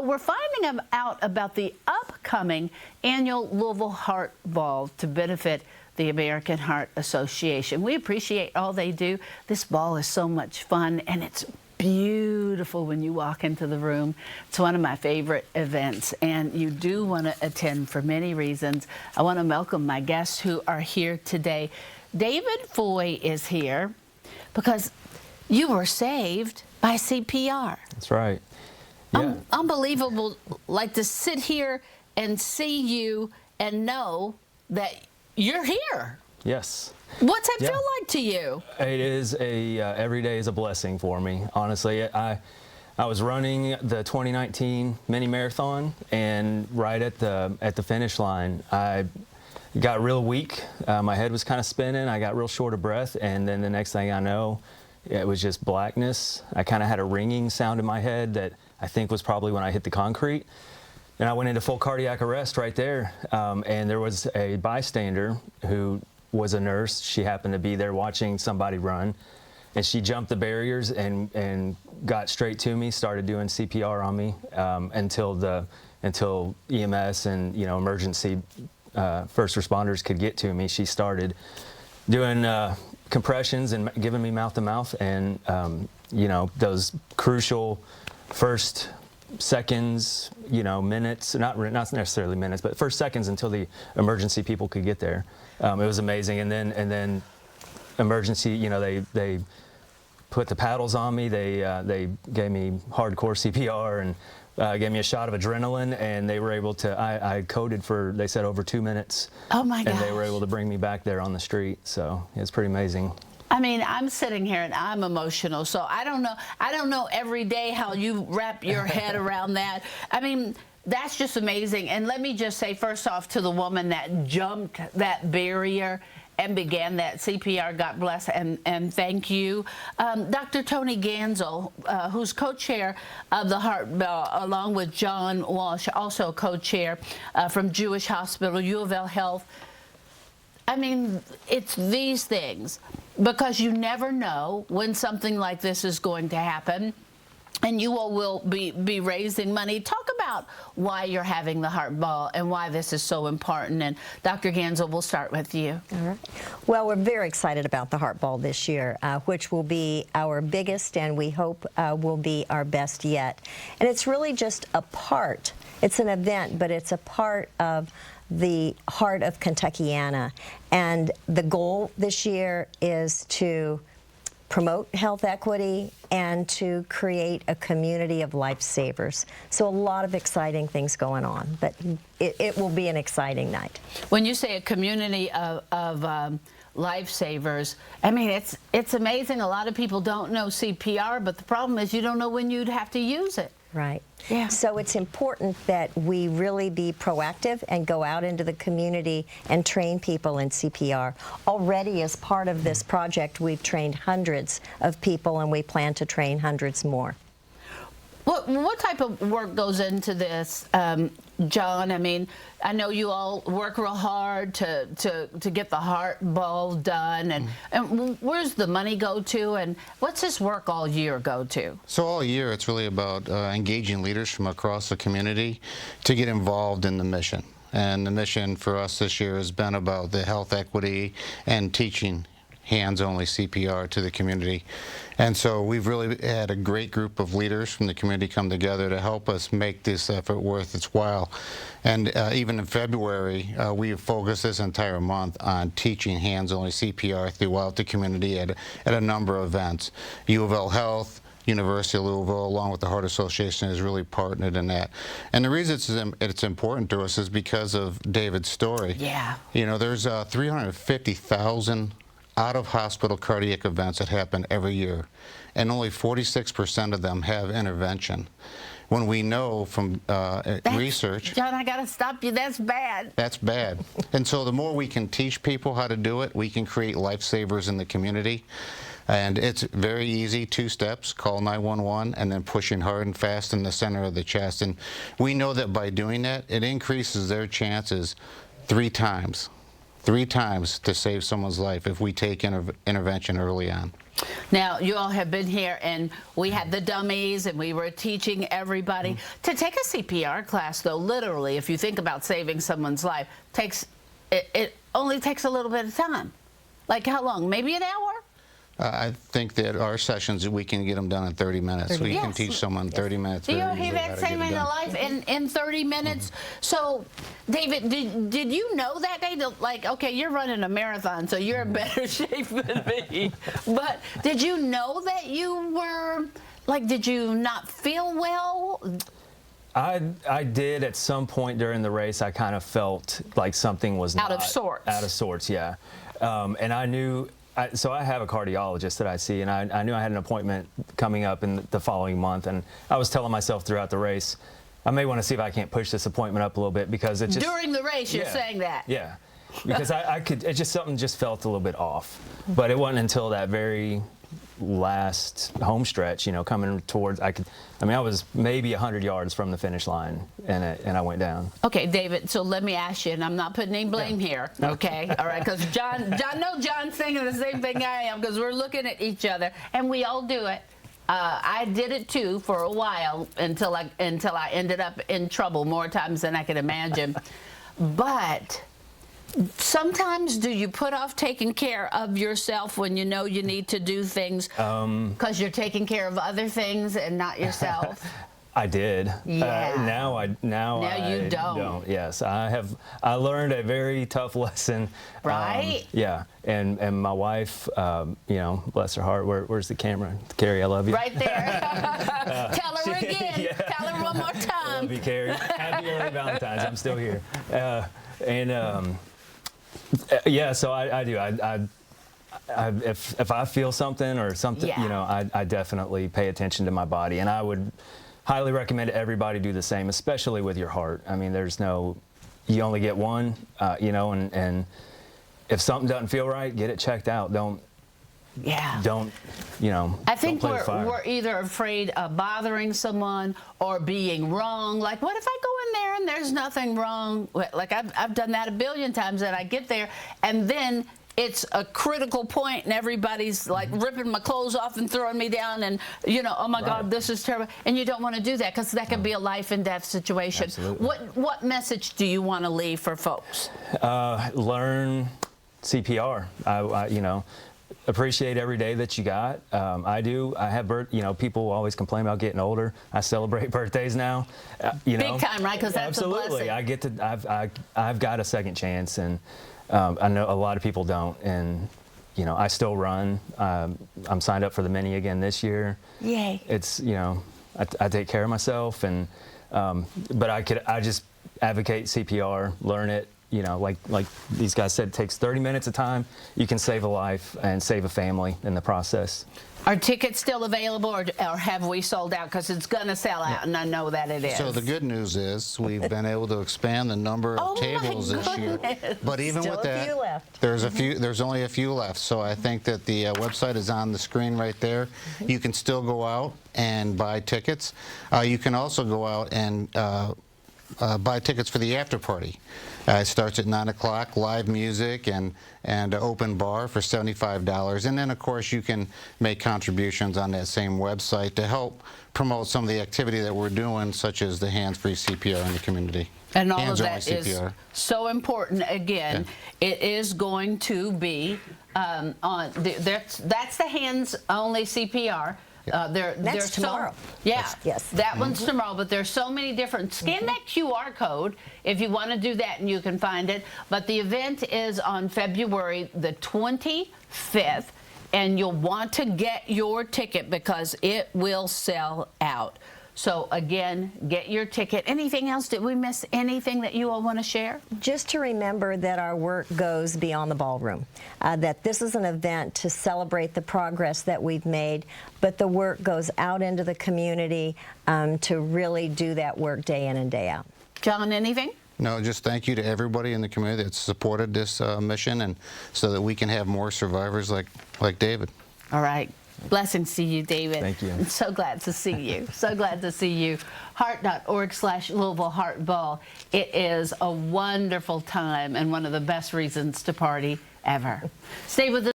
So we're finding out about the upcoming annual Louisville Heart Ball to benefit the American Heart Association. We appreciate all they do. This ball is so much fun, and it's beautiful when you walk into the room. It's one of my favorite events, and you do want to attend for many reasons. I want to welcome my guests who are here today. David Foy is here because you were saved by CPR. That's right. Yeah. Unbelievable, like to sit here and see you and know that you're here. Yes. What's that feel like to you? It is every day is a blessing for me. Honestly, I was running the 2019 mini marathon, and right at the finish line, I got real weak. My head was kind of spinning. I got real short of breath, and then the next thing I know, it was just blackness. I kind of had a ringing sound in my head that I think was probably when I hit the concrete. And I went into full cardiac arrest right there. And there was a bystander who was a nurse. She happened to be there watching somebody run. And she jumped the barriers and got straight to me, started doing CPR on me until EMS and emergency first responders could get to me. She started doing compressions and giving me mouth-to-mouth, and those crucial first seconds, minutes, not necessarily minutes, but first seconds until the emergency people could get there. It was amazing. And then emergency, they put the paddles on me. They gave me hardcore CPR and gave me a shot of adrenaline, and they were able to, I coded for, they said, over 2 minutes. Oh my gosh. And they were able to bring me back there on the street. So it's pretty amazing. I mean, I'm sitting here and I'm emotional. So I don't know every day how you wrap your head around that. I mean, that's just amazing. And let me just say, first off, to the woman that jumped that barrier and began that CPR, God bless, and thank you. Dr. Tony Gansel, who's co-chair of the Heart Bell, along with John Walsh, also co-chair from Jewish Hospital, U of L Health. I mean, it's these things, because you never know when something like this is going to happen. And you all will be raising money. Talk about why you're having the Heart Ball and why this is so important. And Dr. Gansel, we'll start with you. All right. Well, we're very excited about the Heart Ball this year, which will be our biggest, and we hope will be our best yet. And it's really just a part. It's an event, but it's a part of the heart of Kentuckiana. And the goal this year is to promote health equity and to create a community of lifesavers. So a lot of exciting things going on, but it will be an exciting night. When you say a community of lifesavers, I mean, it's amazing. A lot of people don't know CPR, but the problem is you don't know when you'd have to use it. Right. Yeah. So it's important that we really be proactive and go out into the community and train people in CPR. Already, as part of this project, we've trained hundreds of people, and we plan to train hundreds more. What type of work goes into this, John? I mean, I know you all work real hard to get the Heart Ball done, and where's the money go to, and what's this work all year go to? So all year, it's really about engaging leaders from across the community to get involved in the mission. And the mission for us this year has been about the health equity and teaching hands-only CPR to the community. And so we've really had a great group of leaders from the community come together to help us make this effort worth its while. And even in February, we have focused this entire month on teaching hands-only CPR throughout the community at a number of events. U of L Health, University of Louisville, along with the Heart Association, has really partnered in that. And the reason it's important to us is because of David's story. Yeah. There's 350,000 out-of-hospital cardiac events that happen every year, and only 46% of them have intervention. When we know from research... John, I got to stop you. That's bad. That's bad. And so the more we can teach people how to do it, we can create lifesavers in the community. And it's very easy, 2 steps, call 911, and then pushing hard and fast in the center of the chest. And we know that by doing that, it increases their chances 3 times 3 times to save someone's life if we take intervention early on. Now, you all have been here, and we had the dummies, and we were teaching everybody. To take a CPR class, though, literally, if you think about saving someone's life, it only takes a little bit of time. Like how long? Maybe an hour? I think that our sessions, we can get them done in 30 minutes. We can Yes. teach someone 30 minutes. Do you very hear easily how that to get it saving a done. life in 30 minutes? So, David, did you know that day? Like, okay, you're running a marathon, so you're in better shape than me. But did you know that you were, like, did you not feel well? I did at some point during the race. I kind of felt like something was Out of sorts. Out of sorts, yeah. And I knew. So I have a cardiologist that I see, and I knew I had an appointment coming up in the following month, and I was telling myself throughout the race, I may want to see if I can't push this appointment up a little bit because it just During the race, you're saying that? Yeah, because I could. It just something just felt a little bit off, but it wasn't until that very last home stretch, you know, coming towards. I was maybe 100 yards from the finish line, and I went down. Okay, David, so let me ask you, and I'm not putting any blame here, okay? All right, because John's thinking the same thing I am, because we're looking at each other, and we all do it. I did it too for a while until I ended up in trouble more times than I could imagine. But sometimes do you put off taking care of yourself when you know you need to do things because you're taking care of other things and not yourself? I did. Yeah. Now you I don't. Yes, I learned a very tough lesson. Right? Yeah, and my wife, you know, bless her heart. Where's the camera? Carrie, I love you. Right there. Tell her again. Yeah. Tell her one more time. Love you, Carrie. Happy early Valentine's. I'm still here. Yeah, so I do. If I feel something or something, Yeah. you know, I definitely pay attention to my body, and I would highly recommend everybody do the same, especially with your heart. I mean, you only get one, you know, and if something doesn't feel right, get it checked out. Don't, you know. I think don't play with fire. we're either afraid of bothering someone or being wrong. Like, what if I go in there and there's nothing wrong? Like, I've done that a billion times, and I get there, and then it's a critical point, and everybody's like ripping my clothes off and throwing me down, and you know, oh my God, this is terrible. And you don't want to do that because that could be a life and death situation. Absolutely. What message do you want to leave for folks? Learn CPR. You know, appreciate every day that you got. I do. I have you know, people always complain about getting older. I celebrate birthdays now. You know, Big time, right? Because that's absolutely. a blessing. I've got a second chance, and I know a lot of people don't. And you know, I still run. I'm signed up for the mini again this year. Yay! It's, you know, I take care of myself, and but I just advocate CPR. Learn it. You know, like these guys said, it takes 30 minutes of time. You can save a life and save a family in the process. Are tickets still available, or have we sold out? Because it's going to sell out, and I know that it is. So the good news is we've been able to expand the number of tables this year. But even Still with a that, few left. there's only a few left. So I think that the website is on the screen right there. You can still go out and buy tickets. You can also go out and buy tickets for the after party. It starts at 9 o'clock, live music and open bar for $75. And then, of course, you can make contributions on that same website to help promote some of the activity that we're doing, such as the hands-free CPR in the community. And all of Hands-only that is CPR. so important. Again, it is going to be that's the hands-only CPR. That's tomorrow. Yes. That one's tomorrow, but there's so many different. Scan that QR code if you want to do that, and you can find it. But the event is on February the 25th, and you'll want to get your ticket because it will sell out. So again, get your ticket. Anything else? Did we miss anything that you all want to share? Just to remember that our work goes beyond the ballroom, that this is an event to celebrate the progress that we've made, but the work goes out into the community to really do that work day in and day out. John, anything? No, just thank you to everybody in the community that's supported this mission, and so that we can have more survivors like David. All right. Blessings to you, David. Thank you. I'm so glad to see you. So glad to see you. Heart.org/Louisville Heart Ball. It is a wonderful time and one of the best reasons to party ever. Stay with us.